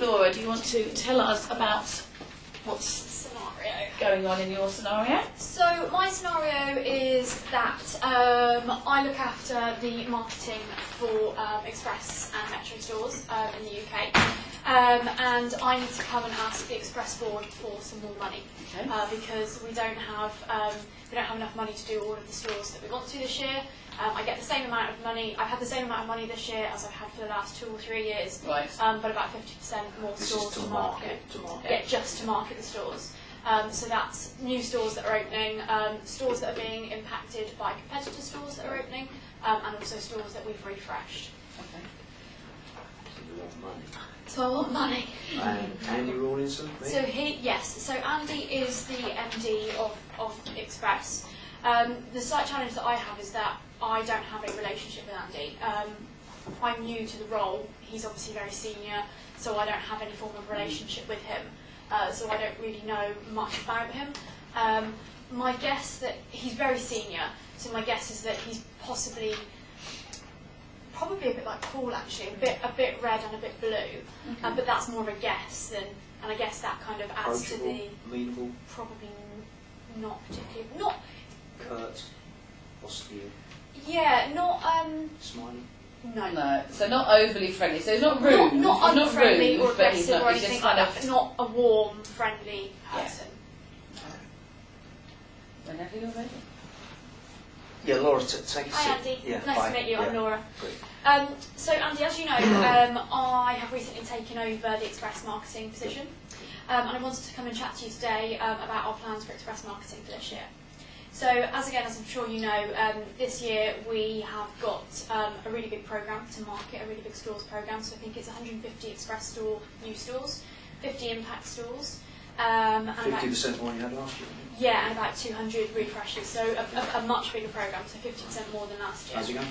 Laura, do you want to tell us about what's going on in your scenario? So my scenario is that I look after the marketing for Express and Metro stores in the UK, and I need to come and ask the Express board for some more money, because we don't have enough money to do all of the stores that we want to this year. I get the same amount of money. I've had the same amount of money this year as I've had for the last 2 or 3 years, right. But about 50% more stores to market. Yeah, just to market the stores. So that's new stores that are opening, stores that are being impacted by competitor stores that are opening, and also stores that we've refreshed. Okay. So you want money. So I want money. And Andy Rawlinson? So so Andy is the MD of Express. The slight challenge that I have is that I don't have a relationship with Andy. I'm new to the role. He's obviously very senior, so I don't have any form of relationship with him. So I don't really know much about him. My guess that he's very senior, so my guess is that he's probably a bit like Paul actually, a bit red and a bit blue, but that's more of a guess than, and I guess that kind of adds to the amenable, probably not particularly, not curt, austere. Yeah, not Smiling. No, so not overly friendly. So he's not rude. Not unfriendly or but he's aggressive or he's anything just like kind that. But not a warm, friendly person. Whenever you're ready. Yeah, Laura, take a seat. Hi Andy, Yeah, nice to meet you. I'm Laura. Great. So Andy, as you know, I have recently taken over the Express marketing position, and I wanted to come and chat to you today about our plans for Express marketing for this year. So, as I'm sure you know, this year we have got a really big programme to market, a really big stores programme. So I think it's 150 Express store new stores, 50 Impact stores, and 50% more than you had last year. Yeah, and about 200 refreshes. So a much bigger programme, so 50% more than last year. How's it going?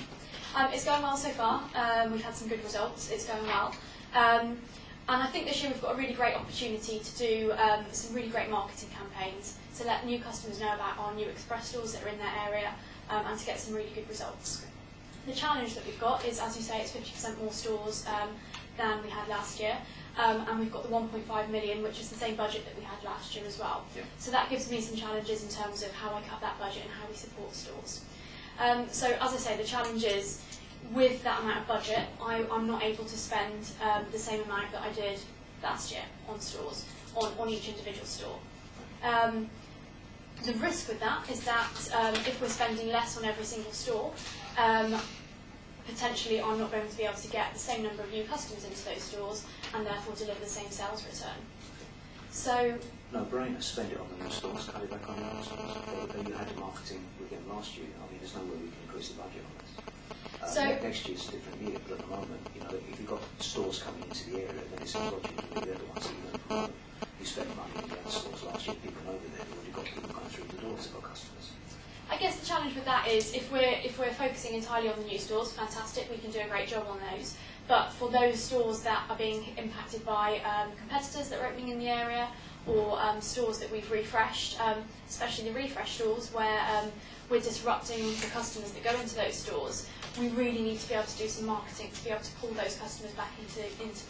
It's going well so far. We've had some good results. It's going well. And I think this year we've got a really great opportunity to do some really great marketing campaigns to let new customers know about our new Express stores that are in their area, and to get some really good results. The challenge that we've got is, as you say, it's 50% more stores than we had last year, and we've got the 1.5 million, which is the same budget that we had last year as well. Yeah. So that gives me some challenges in terms of how I cut that budget and how we support stores. So as I say, the challenge is, with that amount of budget, I'm not able to spend the same amount that I did last year on stores, on each individual store. The risk with that is that if we're spending less on every single store, potentially I'm not going to be able to get the same number of new customers into those stores and therefore deliver the same sales return. So, no brainer, spend it on the new stores, cut it back on the old stores. You had marketing with them last year. I mean, there's no way we can increase the budget on this. Next year's a different year, but at the moment, if you've got stores coming into the area, then it's logical to do the other ones that you learn from. You spent money in the other stores last year, people over there, you've already got people going through the doors, they've got customers. I guess the challenge with that is, if we're focusing entirely on the new stores, fantastic, we can do a great job on those. But for those stores that are being impacted by competitors that are opening in the area, or stores that we've refreshed, especially the refresh stores where we're disrupting the customers that go into those stores, we really need to be able to do some marketing to be able to pull those customers back into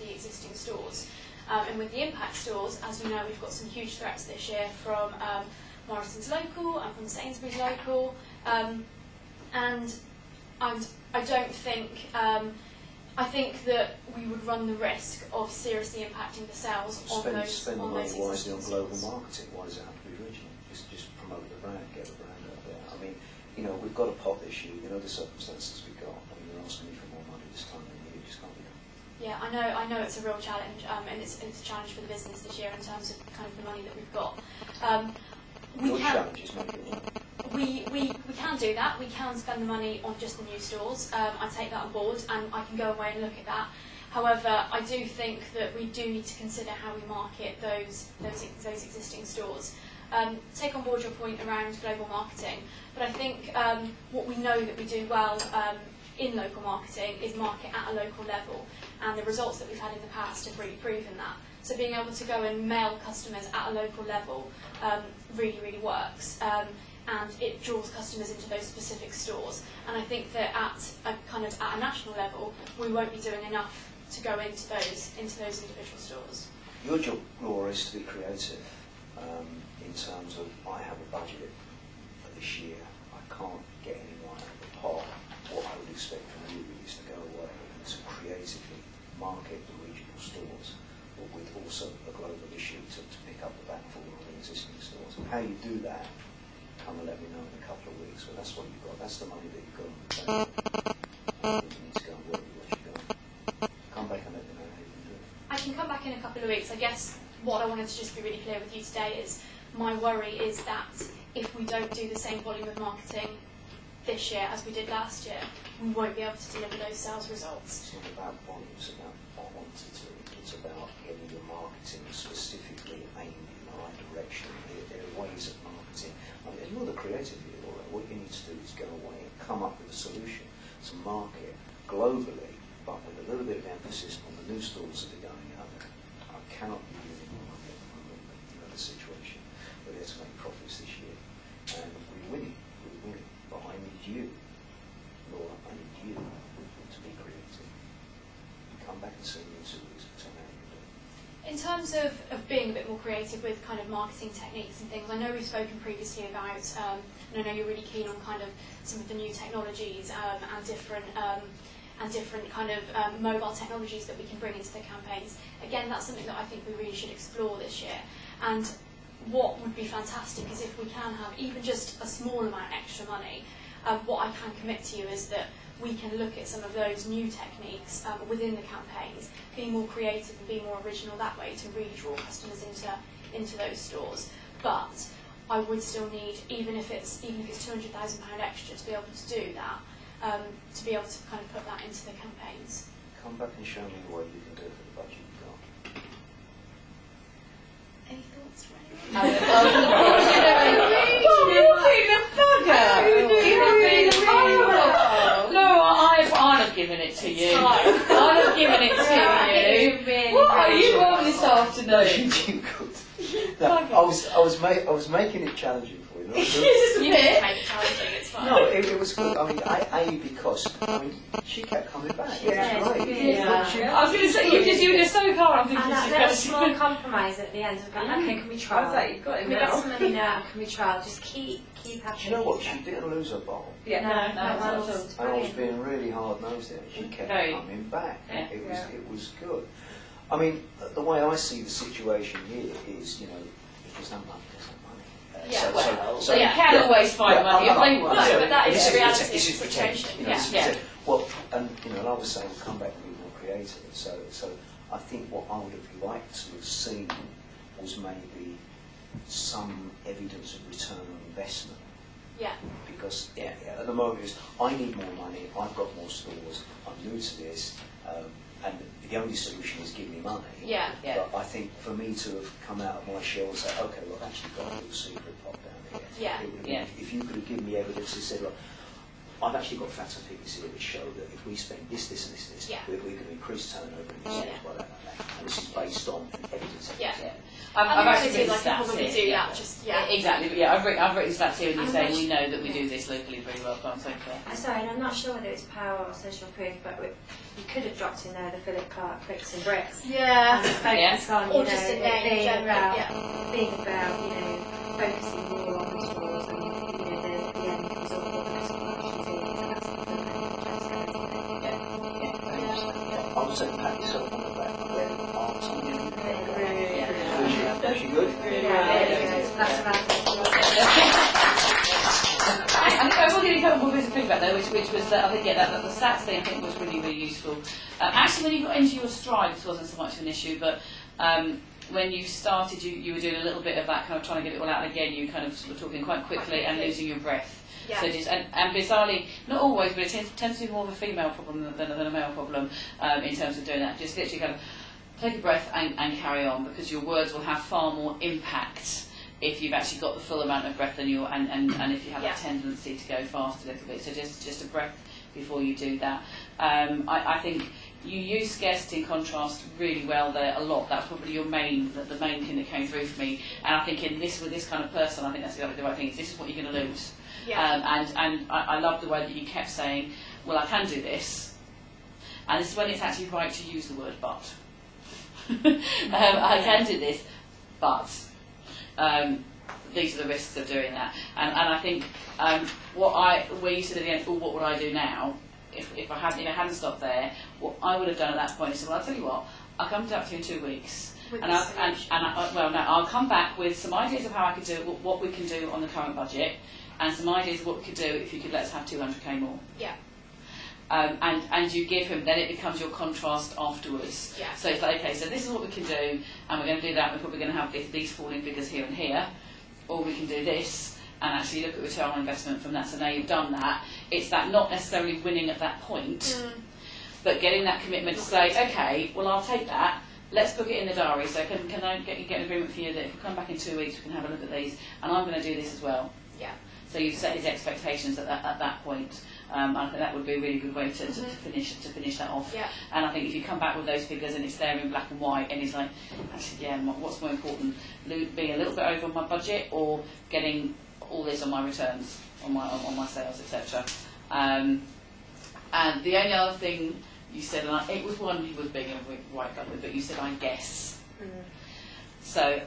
the existing stores. And with the Impact stores, as we know, we've got some huge threats this year from Morrison's Local and from Sainsbury's Local, and I don't think, I think that we would run the risk of seriously impacting the sales on those. Spend the on money those wisely on global stores. marketing. Why does it have to be regional? Just promote the brand, get the brand out there. I mean, we've got a pot this year. The circumstances we've got. I mean, you're asking me for more money this time of year. It just can't be done. Yeah, I know it's a real challenge, and it's a challenge for the business this year in terms of kind of the money that we've got. Your challenge is making it work. We can do that. We can spend the money on just the new stores. I take that on board, and I can go away and look at that. However, I do think that we do need to consider how we market those existing stores. Take on board your point around global marketing, but I think what we know that we do well in local marketing is market at a local level, and the results that we've had in the past have really proven that. So being able to go and mail customers at a local level really, really works. And it draws customers into those specific stores. And I think that at a national level, we won't be doing enough to go into those individual stores. Your job, Laura, is to be creative in terms of I have a budget for this year. I can't get any right out of the pot. What I would expect from you is to go away and to creatively market the regional stores, but with also a global issue to pick up the backfall on the existing stores. And how you do that, come and let me know in a couple of weeks. But that's what you've got. That's the money that you've got on the table. You need to go and work with what you've got. Come back and let me know how you can do it. I can come back in a couple of weeks. I guess what I wanted to just be really clear with you today is my worry is that if we don't do the same volume of marketing this year as we did last year, we won't be able to deliver those sales results. It's not about volume, it's about quantity. It's about getting your marketing specifically aimed in the right direction. There are ways of marketing. I mean, there's more the creative here, Laura. What you need to do is go away and come up with a solution to market globally, but with a little bit of emphasis on the new stores that are going out there. I cannot be living on the situation. We're there to make profits this year, and we're winning. But I need you, Laura. I need you to be creative. Come back and see me in 2 weeks and tell me how you do it. In terms of being a bit more creative with kind of marketing techniques and things, I know we've spoken previously about, and I know you're really keen on kind of some of the new technologies and different kind of mobile technologies that we can bring into the campaigns. Again, that's something that I think we really should explore this year. And what would be fantastic is if we can have even just a small amount extra money. What I can commit to you is that we can look at some of those new techniques within the campaigns, be more creative and be more original that way to really draw customers into those stores. But I would still need, even if it's £200,000 extra, to be able to do that, to be able to kind of put that into the campaigns. Come back and show me what you can do for the budget you've got. Any thoughts, Ray? I'd have given it to you. I'd have given it to you. What are you on this afternoon? You could. No, I was making it challenging for you. You didn't make it challenging, it's fine. No, it was good. I mean, because she kept coming back. Yeah, It was great. yeah. I was going to say, you were just so far. I'm thinking And that little small compromise at the end of going, okay, can we trial? I was like, you've got Can it we get now. some money now? Can we trial? Just keep happening. Do you know what? She didn't lose her bowl. Yeah, No, not at all. it's And I was brilliant. being really hard-nosed there. She kept Very. coming back. Yeah. It was good. I mean, the way I see the situation here is, if there's no money, there's no money. Yeah, So you can always find money if they want. No, but that is This the reality of this the is pretend. situation. This is Yeah. pretend. Well, and I was saying, we'll come back and be more creative. So I think what I would have liked to have seen was maybe some evidence of return on investment. Yeah. Because at the moment is I need more money, I've got more stores, I'm new to this, and the only solution is give me money. Yeah. Yeah. But I think for me to have come out of my shell and say, okay, well, I've actually got a little secret pot down here. Yeah. It would have been, Yeah. if you could have given me evidence and said, look, I've actually got facts and figures here that show that if we spend this, and this, Yeah. we're going to increase turnover in the stores Yeah. by that. And this is based on evidence. Yeah. Yeah. And I've the actually reality is I written can stats probably here. do that, just, yeah. Exactly, but yeah, I've written stats here and you I'm say not we know that we do this locally pretty well. Go on, so Sorry, and I'm not sure whether it's power or social proof, but you could have dropped in there the Philip Clark bricks and bricks. Yeah. And focus on, Or just a name, being generally, about, yeah. Focusing more on the stores and, the end result of what the customer actually sees. And that's the I would say pat yourself on the back and let it answer. Yeah. Was she good? That's about I think I will give you a couple more bits of feedback though, which was I think that the stats thing I think was really useful. Actually, when you got into your stride, this wasn't so much of an issue, but when you started, you were doing a little bit of that kind of trying to get it all out. And again, you kind of were talking quite quickly and losing your breath. Yeah. So just and bizarrely, not always, but it tends to be more of a female problem than a male problem in terms of doing that. Just literally kind of take a breath and carry on, because your words will have far more impact if you've actually got the full amount of breath and if you have a tendency to go fast a little bit. So just a breath before you do that. I think you use scarcity and contrast really well there a lot. That's probably the main thing that came through for me. And I think with this kind of person, I think that's exactly the right thing. Is this is what you're going to lose. Yeah. And I love the way that you kept saying, well, I can do this. and this is when it's actually right to use the word but. I can do this, but these are the risks of doing that. And I think where you said at the end, well, what would I do now? If I hadn't stopped there, what I would have done at that point is said, well, I'll tell you what, I'll come up to you in 2 weeks. I'll come back with some ideas of how I could do it, what we can do on the current budget, and some ideas of what we could do if you could let us have 200k more. Yeah. And you give him, then it becomes your contrast afterwards. Yeah. So it's like, okay, so this is what we can do, and we're going to do that. We're probably going to have these falling figures here and here, or we can do this, and actually look at return on investment from that. So now you've done that. It's that not necessarily winning at that point, but getting that commitment to say, okay, well, I'll take that. Let's book it in the diary. So can I get an agreement for you that if we come back in 2 weeks, we can have a look at these, and I'm going to do this as well. Yeah. So you've set his expectations at that point. I think that would be a really good way to finish that off. Yeah. And I think if you come back with those figures and it's there in black and white, and he's like, actually, yeah, what's more important, being a little bit over my budget or getting all this on my returns, on my sales, etc. And the only other thing you said, and it was one you was being right up with, but you said, I guess. So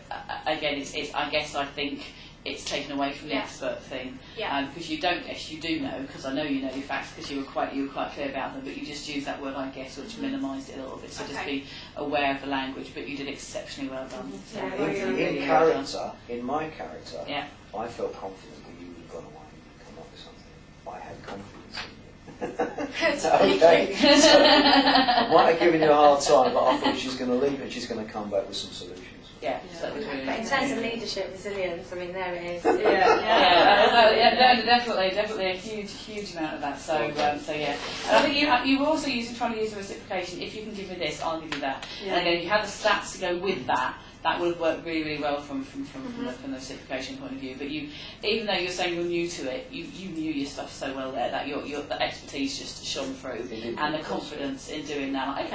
again, it's I guess I think it's taken away from the expert thing, because you don't guess, you do know, because I know you know your facts because you were quite clear about them, but you just used that word I guess, which minimised it a little bit. So just be aware of the language, but you did exceptionally well done. So in my character, I felt confident that you would have gone away and come up with something. I had confidence in you. Okay, so I might have given you a hard time, but I thought she's going to leave and she's going to come back with some solutions. Yeah, so that was really but in terms of leadership, resilience, I mean, there it is. Definitely a huge amount of that. So yeah, and I think you were also trying to use the reciprocation. If you can give me this, I'll give you that. And again, if you have the stats to go with that, that would have worked really, really well from the reciprocation point of view. But even though you're saying you're new to it, you knew your stuff so well there that the expertise just shone through, and the confidence in doing that. Like,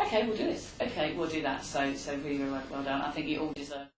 okay, we'll do this. Okay, we'll do that. So really, really well done. I think you all deserve.